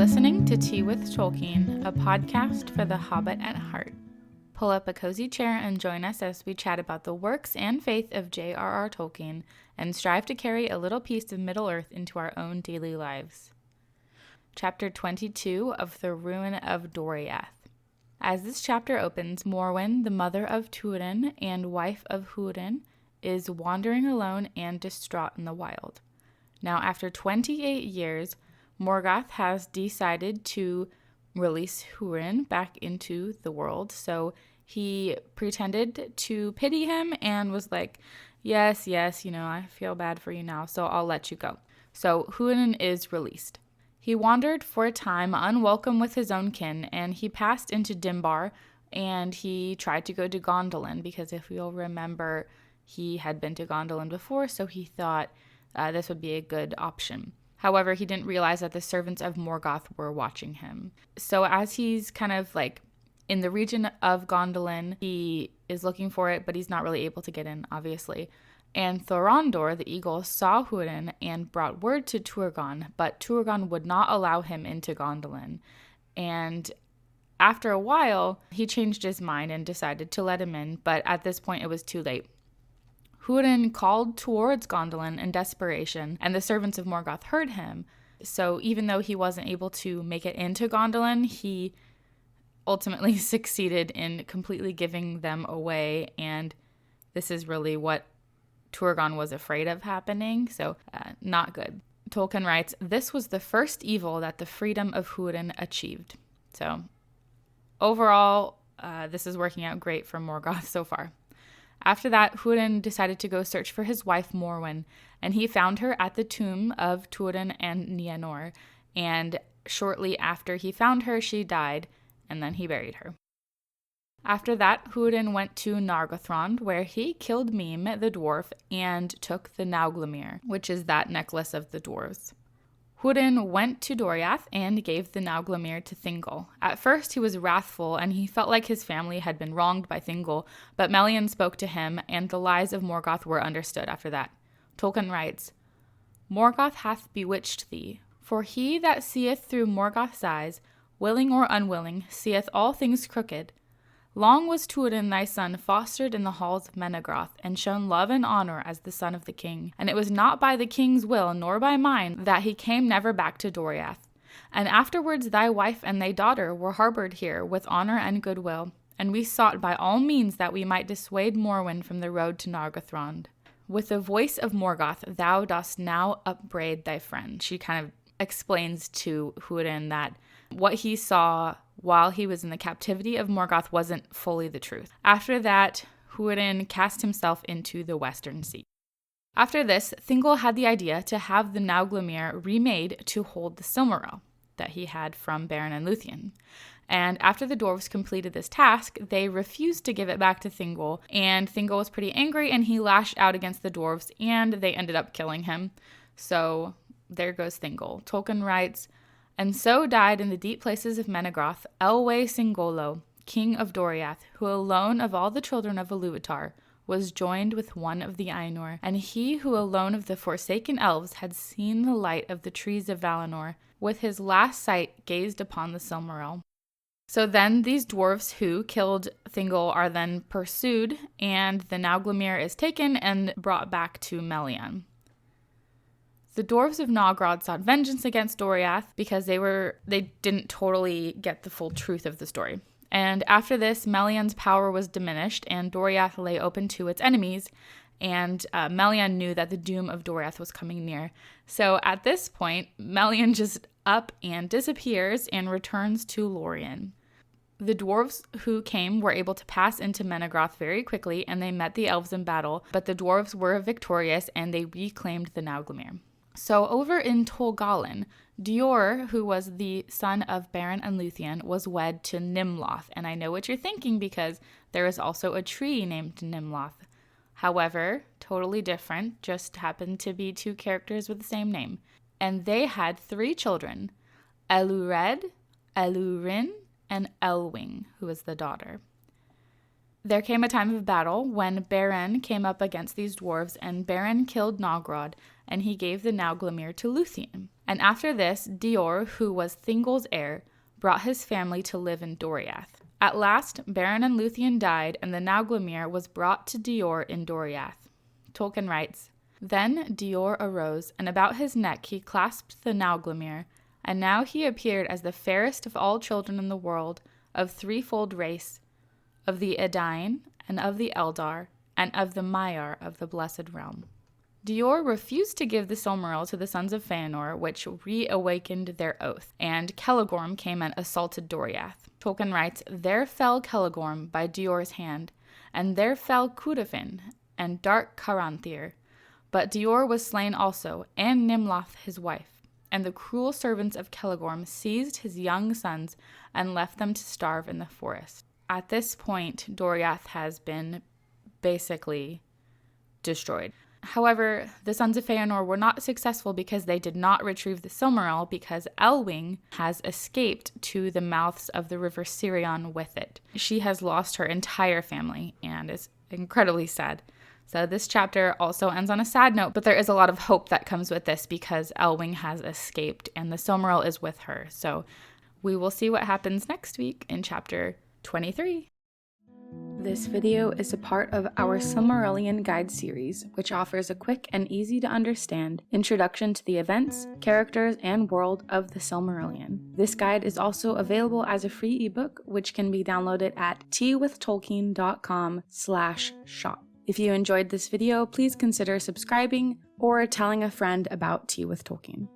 listening to Tea with Tolkien, a podcast for the Hobbit at heart. Pull up a cozy chair and join us as we chat about the works and faith of J.R.R. Tolkien and strive to carry a little piece of Middle-earth into our own daily lives. Chapter 22 of The Ruin of Doriath. As this chapter opens, Morwen, the mother of Turin and wife of Húrin, is wandering alone and distraught in the wild. Now, after 28 years, Morgoth has decided to release Húrin back into the world, so he pretended to pity him and was like, yes, I feel bad for you now, so I'll let you go. So Húrin is released. He wandered for a time unwelcome with his own kin, and he passed into Dimbar, and he tried to go to Gondolin, because if you'll remember, he had been to Gondolin before, so he thought this would be a good option. However, he didn't realize that the servants of Morgoth were watching him. So as he's kind of like in the region of Gondolin, he is looking for it, but he's not really able to get in, obviously. And Thorondor, the eagle, saw Húrin and brought word to Turgon, but Turgon would not allow him into Gondolin. And after a while, he changed his mind and decided to let him in, but at this point it was too late. Húrin called towards Gondolin in desperation, and the servants of Morgoth heard him. So even though he wasn't able to make it into Gondolin, he ultimately succeeded in completely giving them away, and this is really what Turgon was afraid of happening, so not good. Tolkien writes, this was the first evil that the freedom of Húrin achieved. So overall, this is working out great for Morgoth so far. After that, Húrin decided to go search for his wife Morwen, and he found her at the tomb of Turin and Nienor, and shortly after he found her, she died, and then he buried her. After that, Húrin went to Nargothrond, where he killed Mime the dwarf and took the Nauglamir, which is that necklace of the dwarves. Húrin went to Doriath and gave the Nauglamir to Thingol. At first, he was wrathful, and he felt like his family had been wronged by Thingol, but Melian spoke to him, and the lies of Morgoth were understood after that. Tolkien writes, Morgoth hath bewitched thee, for he that seeth through Morgoth's eyes, willing or unwilling, seeth all things crooked. Long was Turin thy son fostered in the halls of Menegroth, and shown love and honor as the son of the king. And it was not by the king's will, nor by mine, that he came never back to Doriath. And afterwards thy wife and thy daughter were harbored here with honor and goodwill. And we sought by all means that we might dissuade Morwen from the road to Nargothrond. With the voice of Morgoth thou dost now upbraid thy friend. She kind of explains to Húrin that what he saw while he was in the captivity of Morgoth wasn't fully the truth. After that, Húrin cast himself into the Western Sea. After this, Thingol had the idea to have the Nauglamir remade to hold the Silmaril that he had from Beren and Luthien. And after the dwarves completed this task, they refused to give it back to Thingol, and Thingol was pretty angry, and he lashed out against the dwarves, and they ended up killing him. So there goes Thingol. Tolkien writes, and so died in the deep places of Menegroth Elwë Singollo, king of Doriath, who alone of all the children of Ilúvatar was joined with one of the Ainur, and he who alone of the forsaken elves had seen the light of the trees of Valinor, with his last sight gazed upon the Silmaril. So then these dwarves who killed Thingol are then pursued, and the Nauglamir is taken and brought back to Melian. The dwarves of Nogrod sought vengeance against Doriath because they didn't totally get the full truth of the story. And after this, Melian's power was diminished, and Doriath lay open to its enemies, and Melian knew that the doom of Doriath was coming near. So at this point, Melian just up and disappears and returns to Lorien. The dwarves who came were able to pass into Menegroth very quickly, and they met the elves in battle, but the dwarves were victorious, and they reclaimed the Nauglamir. So over in Tol Galen, Dior, who was the son of Beren and Luthien, was wed to Nimloth. And I know what you're thinking because there is also a tree named Nimloth. However, totally different, just happened to be two characters with the same name. And they had 3 children, Elured, Elurin, and Elwing, who was the daughter. There came a time of battle when Beren came up against these dwarves, and Beren killed Nogrod, and he gave the Nauglamir to Luthien. And after this, Dior, who was Thingol's heir, brought his family to live in Doriath. At last, Beren and Luthien died, and the Nauglamir was brought to Dior in Doriath. Tolkien writes, "Then Dior arose, and about his neck he clasped the Nauglamir, and now he appeared as the fairest of all children in the world, of threefold race, of the Edain, and of the Eldar, and of the Maiar of the Blessed Realm." Dior refused to give the Silmaril to the sons of Feanor, which reawakened their oath, and Celegorm came and assaulted Doriath. Tolkien writes, "There fell Celegorm by Dior's hand, and there fell Cúdafin and dark Caranthir. But Dior was slain also, and Nimloth his wife. And the cruel servants of Celegorm seized his young sons and left them to starve in the forest." At this point, Doriath has been basically destroyed. However, the sons of Feanor were not successful because they did not retrieve the Silmaril, because Elwing has escaped to the mouths of the river Sirion with it. She has lost her entire family and is incredibly sad. So this chapter also ends on a sad note, but there is a lot of hope that comes with this because Elwing has escaped and the Silmaril is with her. So we will see what happens next week in chapter 23. This video is a part of our Silmarillion guide series, which offers a quick and easy to understand introduction to the events, characters, and world of the Silmarillion. This guide is also available as a free ebook, which can be downloaded at teawithtolkien.com/shop. If you enjoyed this video, please consider subscribing or telling a friend about Tea with Tolkien.